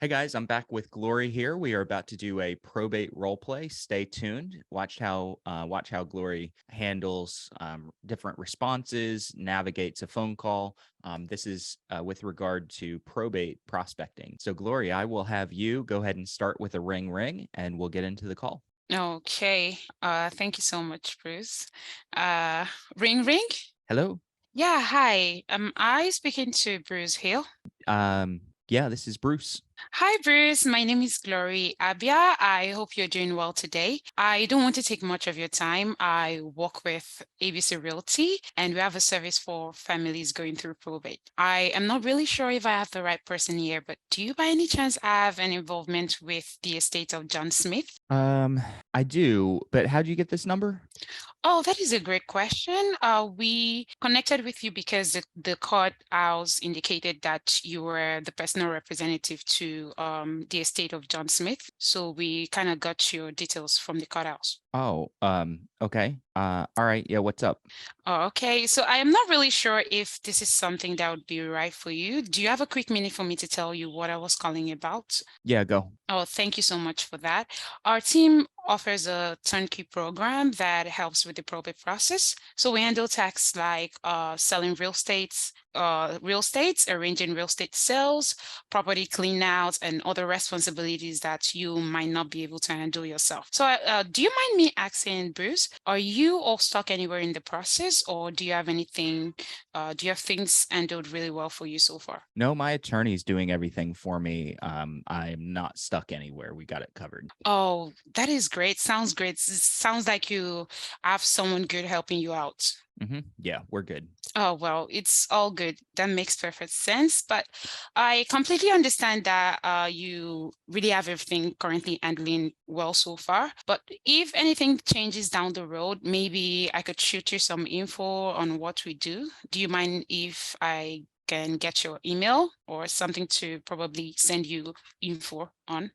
Hey guys, I'm back with Glory here. We are about to do a probate role play. Stay tuned. Watch how Glory handles different responses, navigates a phone call. This is with regard to probate prospecting. So, Glory, I will have you go ahead and start with a ring ring, and we'll get into the call. Okay. Thank you so much, Bruce. Uh, ring ring? Hello. Yeah, hi. Am I speaking to Bruce Hill? Yeah, this is Bruce. Hi, Bruce. My name is Glory Abia. I hope you're doing well today. I don't want to take much of your time. I work with ABC Realty, and we have a service for families going through probate. I am not really sure if I have the right person here, but do you by any chance have an involvement with the estate of John Smith? Um, I do, but how'd you get this number? Oh, that is a great question. We connected with you because the courthouse indicated that you were the personal representative to the estate of John Smith. So we kind of got your details from the courthouse. Oh, okay. All right. Yeah, what's up? Oh, okay. So I am not really sure if this is something that would be right for you. Do you have a quick minute for me to tell you what I was calling about? Yeah, go. Oh, thank you so much for that. Our team offers a turnkey program that helps with the probate process. So we handle tasks like selling real estates, arranging real estate sales, property cleanouts, and other responsibilities that you might not be able to handle yourself. So do you mind me asking, Bruce, are you all stuck anywhere in the process, or do you have anything, do you have things handled really well for you so far? No, my attorney's doing everything for me. I'm not stuck anywhere. We got it covered. Oh, that is great. Sounds great. Sounds like you have someone good helping you out. Yeah, we're good. Oh, well, it's all good. That makes perfect sense. But I completely understand that you really have everything currently handling well so far. But if anything changes down the road, maybe I could shoot you some info on what we do. Do you mind if I can get your email or something to probably send you info on?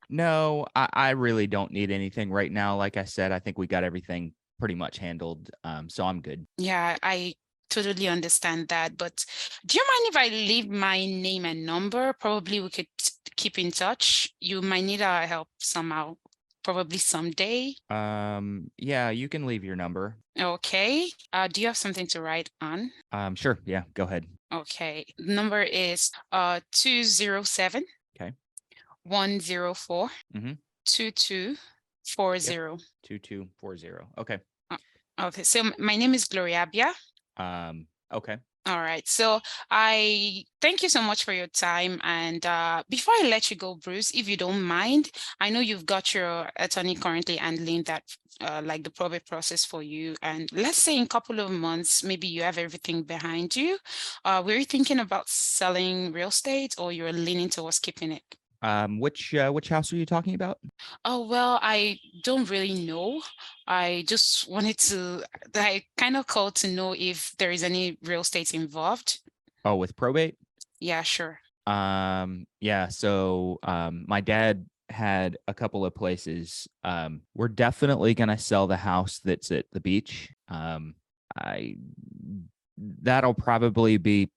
No, I really don't need anything right now. Like I said, I think we got everything pretty much handled. So I'm good. Yeah, I totally understand that. But do you mind if I leave my name and number? Probably we could keep in touch. You might need our help somehow, probably someday. Yeah, you can leave your number. Okay. Do you have something to write on? Sure. Yeah, go ahead. Okay. Number is 207 Okay. 104 Mm-hmm. 2240. Yep. 2240. Okay. Okay, so my name is Gloria Abia. Okay. All right. So I thank you so much for your time. And before I let you go, Bruce, if you don't mind, I know you've got your attorney currently handling that, like the probate process for you. And let's say in a couple of months, maybe you have everything behind you. Were you thinking about selling real estate or you're leaning towards keeping it? Which house are you talking about? Oh, well, I don't really know. I just wanted to, I kind of called to know if there is any real estate involved. Oh, with probate? Yeah, sure. Yeah, so my dad had a couple of places. We're definitely gonna sell the house that's at the beach. I That'll probably be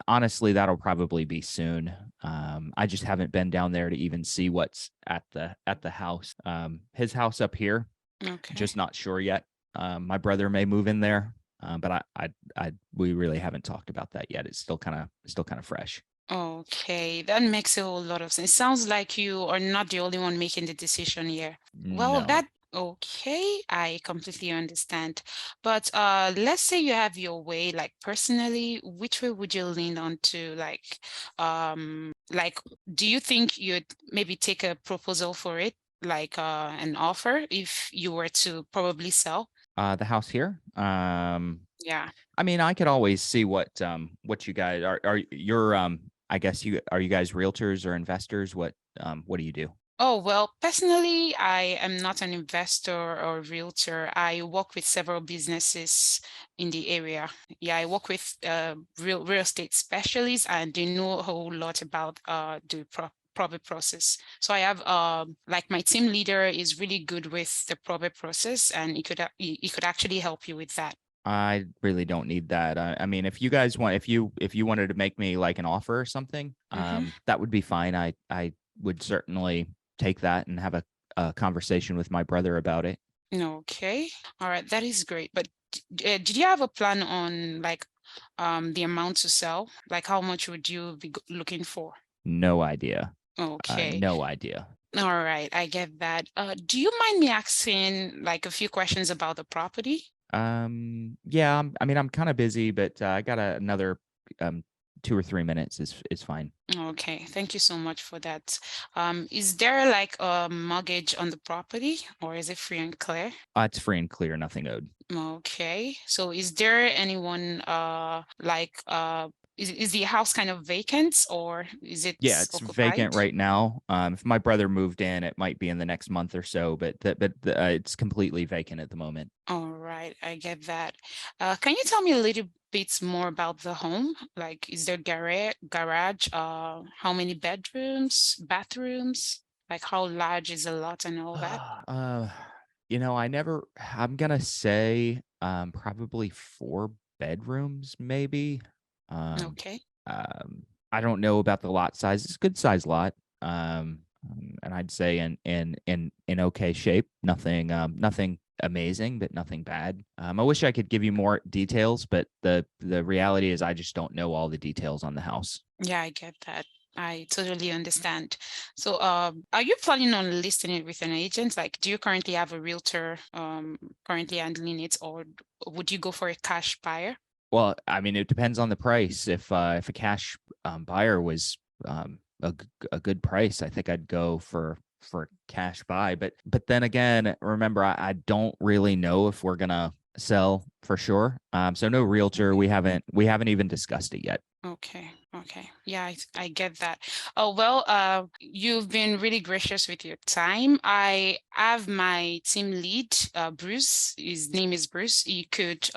honestly, that'll probably be soon. I just haven't been down there to even see what's at the house. His house up here, Okay. just not sure yet. My brother may move in there, but we really haven't talked about that yet. It's still kind of fresh. Okay, that makes a whole lot of sense. Sounds like you are not the only one making the decision here. Well, No. that okay, I completely understand. But let's say you have your way, like personally, which way would you lean on to like do you think you'd maybe take a proposal for it, like an offer if you were to probably sell? The house here. Yeah. I mean, I could always see what you guys are you're I guess you guys realtors or investors? What do you do? Oh, well, personally, I am not an investor or realtor. I work with several businesses in the area. Yeah, I work with real estate specialists and they know a whole lot about the probate process. So I have like my team leader is really good with the probate process and he could actually help you with that. I really don't need that. I mean, if you guys want, if you wanted to make me like an offer or something, Mm-hmm. that would be fine. I would certainly take that and have a conversation with my brother about it. Okay. All right. That is great. But did you have a plan on like the amount to sell? Like how much would you be looking for? No idea. Okay. No idea. All right. I get that. Do you mind me asking like a few questions about the property? Yeah. I mean, I'm kind of busy, but I got another um 2 or 3 minutes is fine. Okay. Thank you so much for that. Is there like a mortgage on the property or is it free and clear? It's free and clear, nothing owed. Okay. So is there anyone like is the house kind of vacant or is it Yeah, it's occupied? vacant right now. If my brother moved in, it might be in the next month or so, it's completely vacant at the moment. All right, I get that. Can you tell me a little bit more about the home? Like, is there garage? How many bedrooms, bathrooms? Like, how large is the lot and all that? Uh, I never. I'm gonna say probably 4 bedrooms, maybe. Um, Okay. I don't know about the lot size. It's a good size lot. And I'd say in okay shape. Nothing amazing, but nothing bad. I wish I could give you more details, but the reality is I just don't know all the details on the house. Yeah, I get that. I totally understand. So, are you planning on listing it with an agent? Like, do you currently have a realtor currently handling it, or would you go for a cash buyer? Well, I mean, it depends on the price. If a cash buyer was a good price, I think I'd go for cash buy. But then again, remember, I don't really know if we're gonna sell for sure. So no realtor. We haven't even discussed it yet. Okay, okay. Yeah, I get that. Oh, well, you've been really gracious with your time. I have my team lead, Bruce. His name is Bruce. He could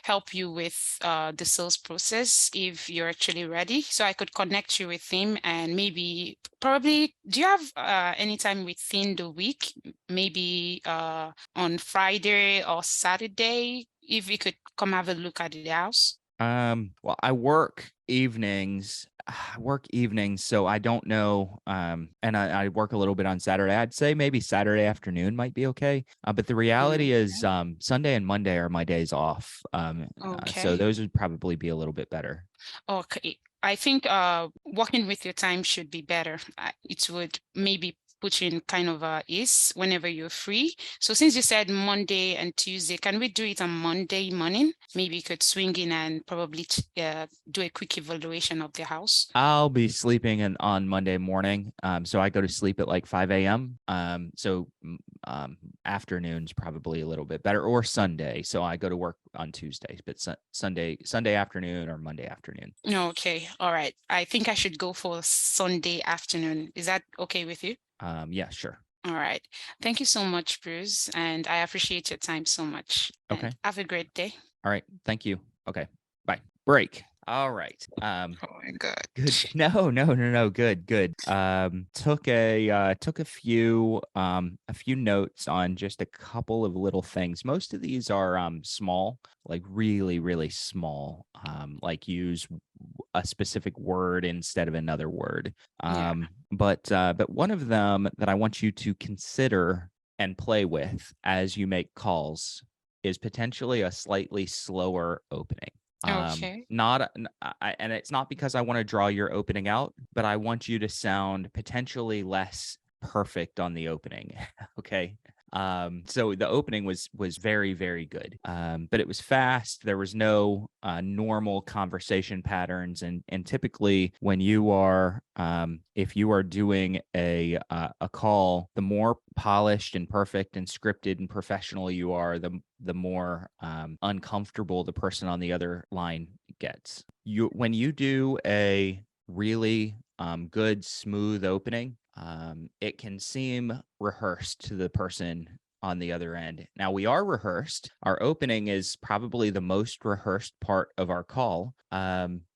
help you with the sales process if you're actually ready. So I could connect you with him and maybe probably do you have any time within the week? Maybe on Friday or Saturday, if you could come have a look at the house. Well, I work evenings. I work evenings, so I don't know. And I work a little bit on Saturday. I'd say maybe Saturday afternoon might be okay. But the reality is, Sunday and Monday are my days off. So Okay. those would probably be a little bit better. Okay. I think working with your time should be better. It would maybe put you in kind of ease whenever you're free. So since you said Monday and Tuesday, can we do it on Monday morning? Maybe you could swing in and probably do a quick evaluation of the house. I'll be sleeping on Monday morning. So I go to sleep at like 5 a.m. Afternoons probably a little bit better, or Sunday. So I go to work on Tuesdays, but Sunday afternoon or Monday afternoon. Okay. All right. I think I should go for Sunday afternoon. Is that okay with you? Yeah, sure. All right. Thank you so much, Bruce. And I appreciate your time so much. And Okay. have a great day. All right. Thank you. Okay. Bye. Break. All right. Oh my God. Good. No, no, no, no. Good, good. Took a few notes on just a couple of little things. Most of these are small, like really, really small. Like use a specific word instead of another word. Yeah. But one of them that I want you to consider and play with as you make calls is potentially a slightly slower opening. Okay. Not and it's not because I want to draw your opening out, but I want you to sound potentially less perfect on the opening. Okay. So the opening was very, very good. But it was fast. There was no normal conversation patterns. And typically when you are if you are doing a call, the more polished and perfect and scripted and professional you are, the more uncomfortable the person on the other line gets. When you do a really good, smooth opening, it can seem rehearsed to the person on the other end. Now, we are rehearsed. Our opening is probably the most rehearsed part of our call.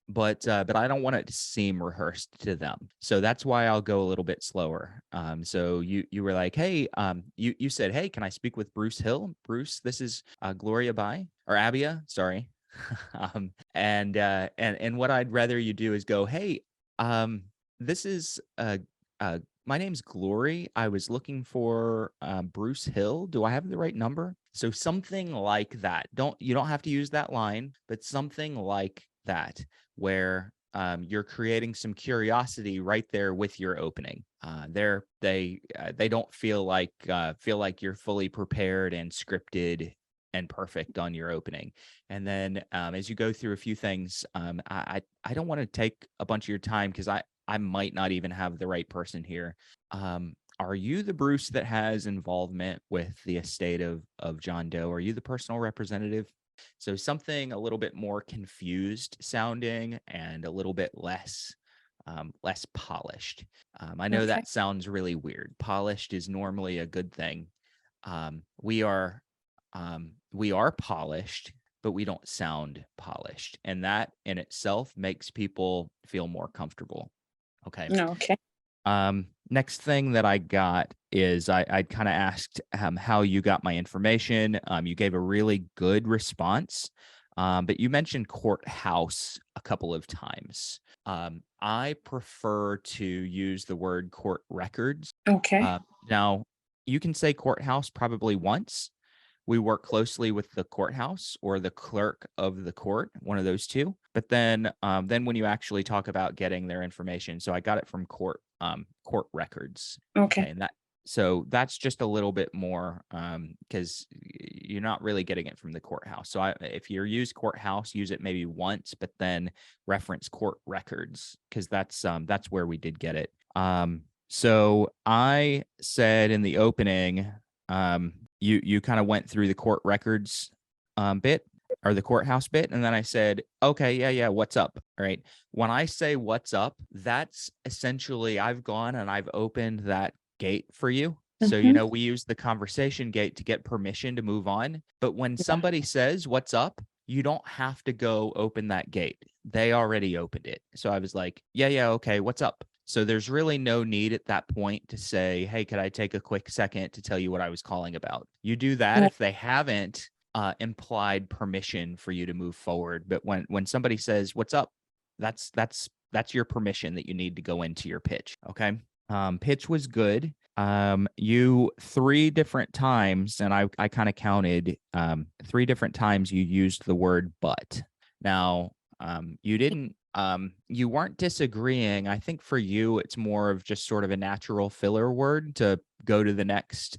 but I don't want it to seem rehearsed to them. So that's why I'll go a little bit slower. So you were like, hey, you said, hey, can I speak with Bruce Hill? Bruce, this is Gloria Bai or Abia, sorry. And what I'd rather you do is go, hey, this is my name's Glory. I was looking for Bruce Hill. Do I have the right number? So something like that. You don't have to use that line, but something like that, where you're creating some curiosity right there with your opening. They don't feel like you're fully prepared and scripted and perfect on your opening. And then as you go through a few things, I don't want to take a bunch of your time because I might not even have the right person here. Are you the Bruce that has involvement with the estate of John Doe? Are you the personal representative? So something a little bit more confused sounding and a little bit less polished. I know Okay. that sounds really weird. Polished is normally a good thing. We are polished, but we don't sound polished, and that in itself makes people feel more comfortable. Okay. Okay. Next thing that I got is I kind of asked how you got my information. You gave a really good response, but you mentioned courthouse a couple of times. I prefer to use the word court records. Okay. Now, you can say courthouse probably once. We work closely with the courthouse or the clerk of the court, one of those two. But then when you actually talk about getting their information, so I got it from court records. Okay. Okay, and that's just a little bit more because you're not really getting it from the courthouse. So if you use courthouse, use it maybe once, but then reference court records because that's where we did get it. So I said in the opening, you kind of went through the court records bit or the courthouse bit, and then I said, okay, yeah, what's up? All right. When I say what's up, that's essentially I've gone and I've opened that gate for you. So, Mm-hmm. we use the conversation gate to get permission to move on. But when Yeah. somebody says what's up, you don't have to go open that gate. They already opened it. So I was like, yeah, okay, what's up? So there's really no need at that point to say, hey, could I take a quick second to tell you what I was calling about? You do that Yeah. if they haven't implied permission for you to move forward. But when somebody says, what's up? That's your permission that you need to go into your pitch. Okay. Pitch was good. You 3 different times, and I kind of counted 3 different times you used the word but. Now, you weren't disagreeing. I think for you, it's more of just sort of a natural filler word to go to the next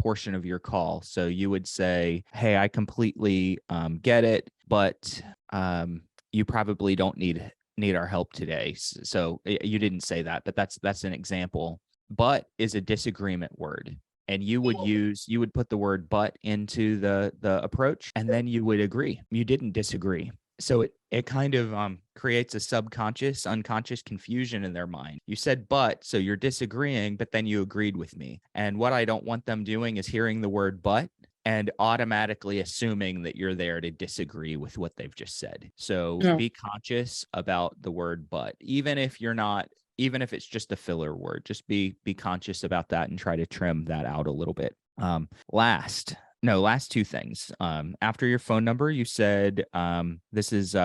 portion of your call. So you would say, hey, I completely get it, but you probably don't need our help today. So you didn't say that, but that's an example. But is a disagreement word. And you would put the word but into the approach, and then you would agree. You didn't disagree. So it kind of creates a subconscious, unconscious confusion in their mind. You said but, so you're disagreeing, but then you agreed with me. And what I don't want them doing is hearing the word but and automatically assuming that you're there to disagree with what they've just said. So No. be conscious about the word but, even if it's just a filler word, just be conscious about that and try to trim that out a little bit. Last 2 things. After your phone number, you said, this is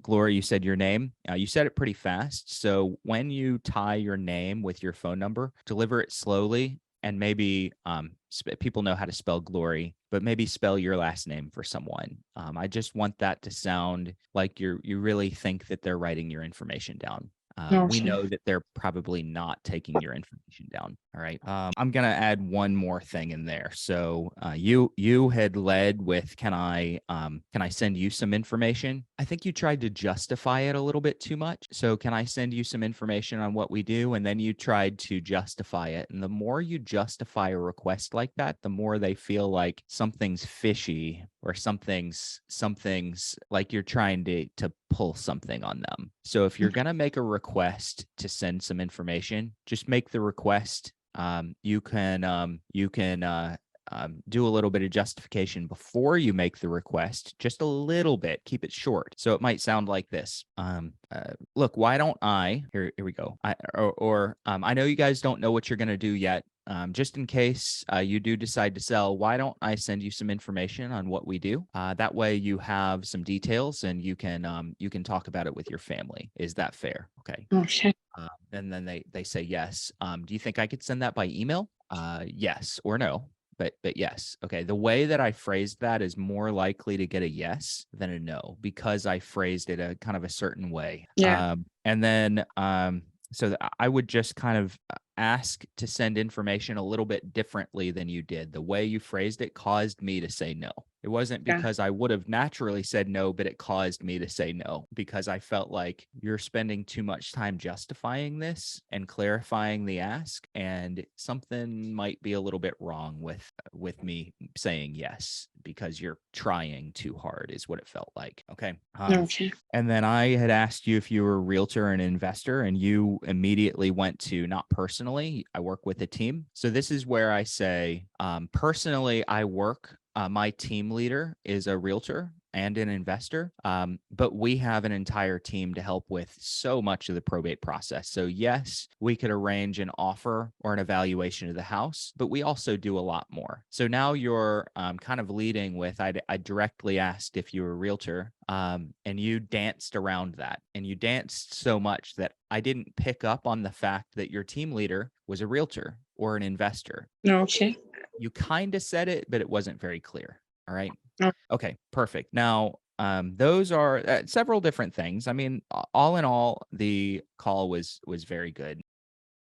Gloria, you said your name. You said it pretty fast. So when you tie your name with your phone number, deliver it slowly, and maybe people know how to spell Glory, but maybe spell your last name for someone. I just want that to sound like you really think that they're writing your information down. We Okay. know that they're probably not taking your information down. All right. I'm gonna add one more thing in there. So you had led with, can I send you some information? I think you tried to justify it a little bit too much. So can I send you some information on what we do? And then you tried to justify it. And the more you justify a request like that, the more they feel like something's fishy or something's like you're trying to pull something on them. So if you're going to make a request to send some information, just make the request. You can do a little bit of justification before you make the request, just a little bit. Keep it short. So it might sound like this. Look, why don't I? Here we go. I know you guys don't know what you're going to do yet. Just in case you do decide to sell, why don't I send you some information on what we do? That way you have some details and you can talk about it with your family. Is that fair? Okay. Okay. And then they say yes. Do you think I could send that by email? Yes or no. But yes. Okay. The way that I phrased that is more likely to get a yes than a no because I phrased it a kind of a certain way. Yeah. And then so I would just kind of ask to send information a little bit differently than you did. The way you phrased it caused me to say no. It wasn't Yeah. because I would have naturally said no, but it caused me to say no because I felt like you're spending too much time justifying this and clarifying the ask, and something might be a little bit wrong with me saying yes because you're trying too hard is what it felt like. Okay. Okay. And then I had asked you if you were a realtor and an investor, and you immediately went to not personally. I work with a team. So this is where I say, personally, I work. My team leader is a realtor and an investor, but we have an entire team to help with so much of the probate process. So yes, we could arrange an offer or an evaluation of the house, but we also do a lot more. So now you're kind of leading with, I directly asked if you were a realtor, and you danced around that, and you danced so much that I didn't pick up on the fact that your team leader was a realtor or an investor. Okay. You kind of said it, but it wasn't very clear. All right. Oh, Okay, perfect. Now, those are several different things. I mean, all in all, the call was very good.